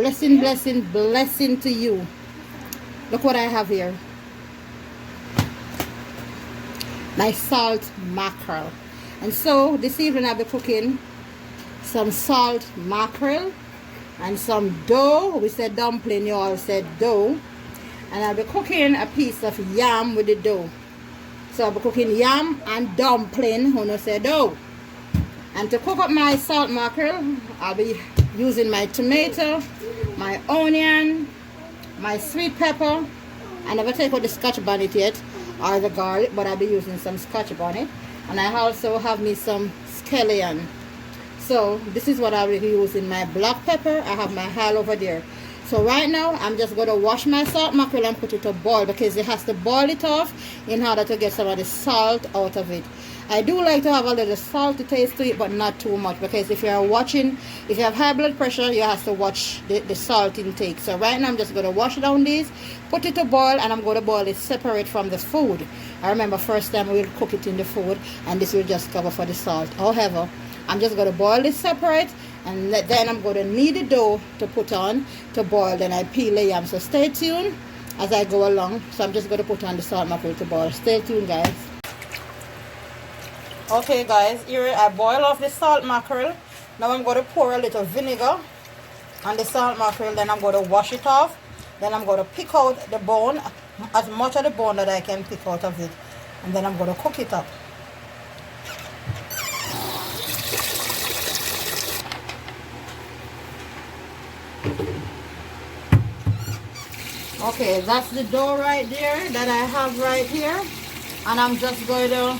Blessing, blessing, blessing to you. Look what I have here. My salt mackerel. And so this evening I'll be cooking some salt mackerel and some dough. We said dumpling, you all said dough. And I'll be cooking a piece of yam with the dough. So I'll be cooking yam and dumpling, who no say dough. And to cook up my salt mackerel, I'll be using my tomato, my onion, my sweet pepper. I never take out the scotch bonnet yet, or the garlic, but I'll be using some scotch bonnet. And I also have me some scallion. So this is what I'll be using. My black pepper, I have my hal over there. So right now, I'm just going to wash my salt mackerel and put it to boil, because it has to boil it off in order to get some of the salt out of it. I do like to have a little salty taste to it, but not too much, because if you have high blood pressure, you have to watch the salt intake. So right now, I'm just going to wash down these, put it to boil, and I'm going to boil it separate from the food. I remember first time we'll cook it in the food, and this will just cover for the salt. However, I'm just going to boil it separate, and then I'm going to knead the dough to put on to boil. Then I peel the yam. So stay tuned as I go along. So I'm just going to put on the salt mackerel to boil. Stay tuned, guys. Okay, guys, here I boil off the salt mackerel. Now I'm going to pour a little vinegar on the salt mackerel. Then I'm going to wash it off. Then I'm going to pick out the bone, as much of the bone that I can pick out of it. And then I'm going to cook it up. Okay, that's the dough right there that I have right here. And I'm just going to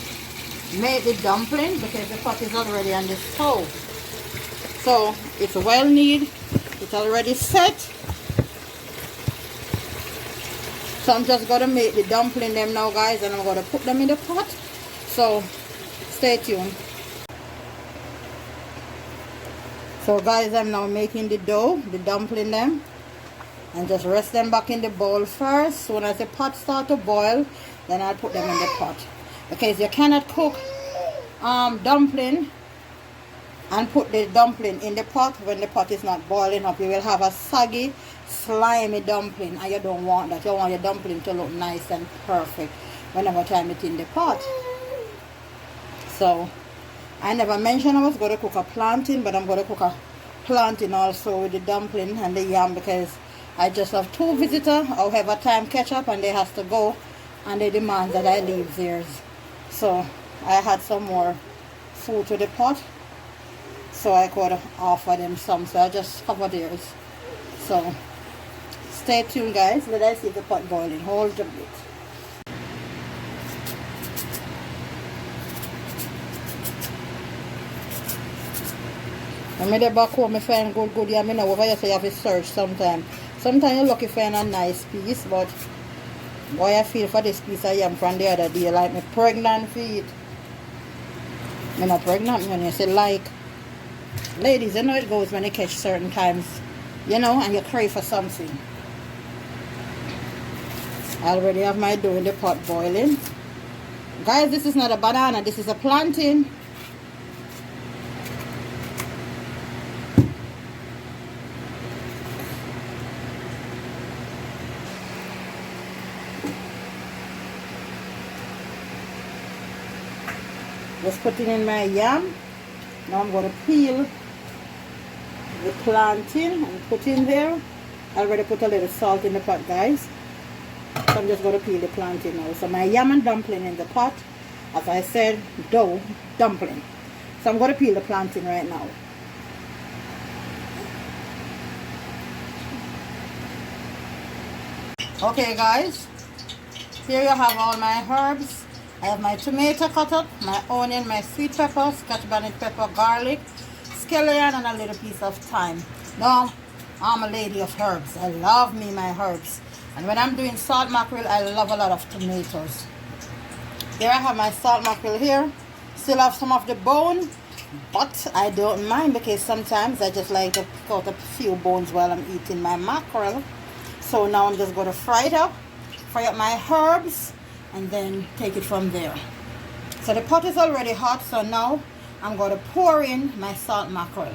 make the dumpling, because the pot is already on the stove. So it's well kneaded, it's already set. So I'm just going to make the dumpling them now, guys, and I'm going to put them in the pot. So stay tuned. So guys, I'm now making the dough, the dumpling them, and just rest them back in the bowl first. So when as the pot start to boil, then I'll put them in the pot. Because you cannot cook dumpling and put the dumpling in the pot when the pot is not boiling up. You will have a soggy, slimy dumpling, and you don't want that. You want your dumpling to look nice and perfect whenever time it's in the pot. So I never mentioned I was going to cook a plantain, but I'm going to cook a plantain also with the dumpling and the yam, because I just have 2 visitors. However, time catch up and they have to go, and they demand that I leave theirs. So I had some more food to the pot, so I could offer them some. So I just cover theirs. So stay tuned, guys. Let us see the pot boiling. Hold a bit. I made it back home. I find good. Yeah, I mean, over here, so you have to search sometimes. Sometimes you're lucky find a nice piece, but boy, I feel for this piece of yam from the other day, like me pregnant feet. I'm not pregnant, when you say like. Ladies, you know it goes when you catch certain times, you know, and you crave for something. I already have my dough in the pot boiling. Guys, this is not a banana, this is a plantain. Just putting in my yam. Now I'm going to peel the plantain and put in there. I already put a little salt in the pot, guys. So I'm just going to peel the plantain now. So my yam and dumpling in the pot. As I said, dough, dumpling. So I'm going to peel the plantain right now. Okay, guys. Here you have all my herbs. I have my tomato cut up, my onion, my sweet pepper, scotch bonnet pepper, garlic, scallion, and a little piece of thyme. Now, I'm a lady of herbs. I love me my herbs. And when I'm doing salt mackerel, I love a lot of tomatoes. Here I have my salt mackerel here. Still have some of the bone, but I don't mind, because sometimes I just like to pick out a few bones while I'm eating my mackerel. So now I'm just going to fry it up, fry up my herbs, and then take it from there. So the pot is already hot, so now I'm going to pour in my salt mackerel.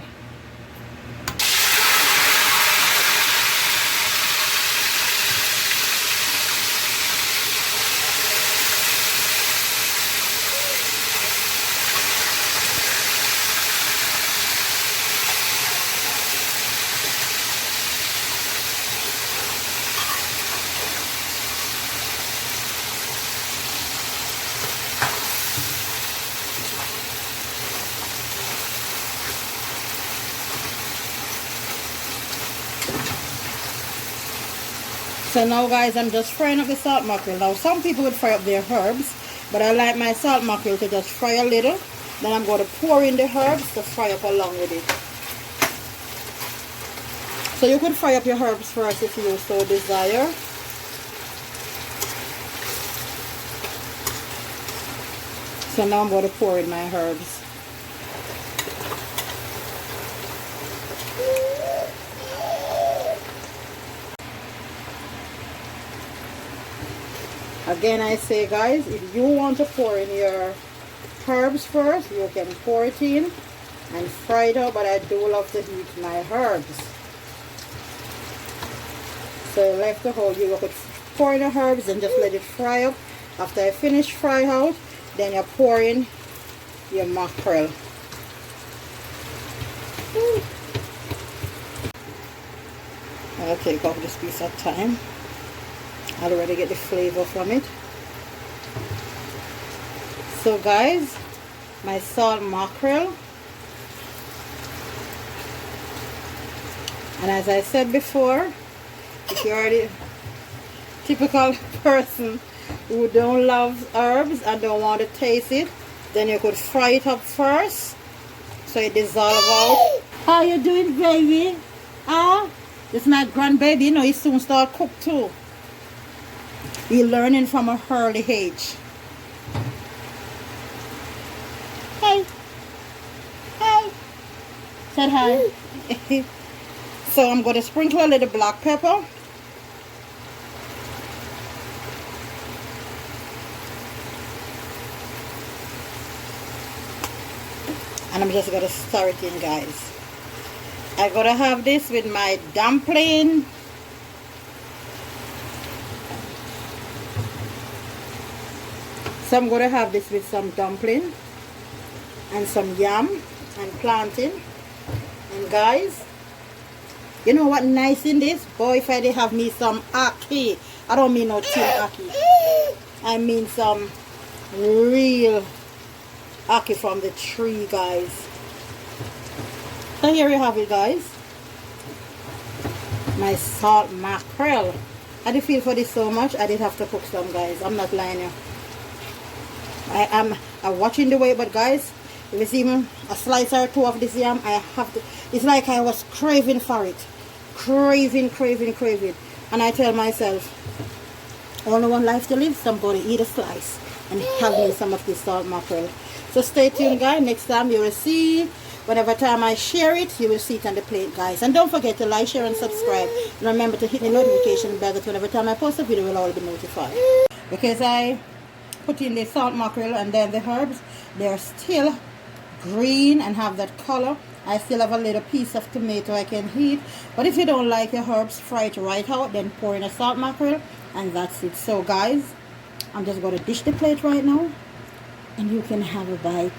So now guys, I'm just frying up the salt mackerel. Now some people would fry up their herbs, but I like my salt mackerel to just fry a little. Then I'm going to pour in the herbs to fry up along with it. So you could fry up your herbs first if you so desire. So now I'm going to pour in my herbs. Again, I say guys, if you want to pour in your herbs first, you can pour it in and fry it up, but I do love to heat my herbs. So like the whole, you could pour in the herbs and just let it fry up. After I finish fry out, then you pour in your mackerel. I'll take off this piece of thyme. I'll already get the flavor from it. So guys, my salt mackerel. And as I said before, if you're the typical person who don't love herbs and don't want to taste it, then you could fry it up first so it dissolve out. How you doing, baby? Ah, this is my grandbaby. You know, he soon start cook too. He's learning from an early age. Hey. Hey. Said hi. So I'm going to sprinkle a little black pepper. And I'm just going to stir it in, guys. I'm going to have this with my dumpling. So I'm going to have this with some dumpling and some yam and plantain. And guys, you know what nice in this? Boy, if I did have me some ackee. I don't mean no tin ackee. I mean some real ackee from the tree, guys. So here you have it, guys. My salt mackerel. I did feel for this so much, I did have to cook some, guys. I'm not lying here. I'm watching the way, but guys, if it's even a slice or two of this yam, I have to. It's like I was craving for it. Craving. And I tell myself, only one life to live, so I'm going to eat a slice and have me some of this salt mackerel. So stay tuned, guys. Next time you will see, whenever time I share it, you will see it on the plate, guys. And don't forget to like, share and subscribe. And remember to hit the notification bell that whenever time I post a video, will all be notified. Because I put in the salt mackerel and then the herbs, they are still green and have that color. I still have a little piece of tomato I can heat, but if you don't like your herbs, fry it right out, then pour in a salt mackerel, and that's it. So guys, I'm just going to dish the plate right now and you can have a bite.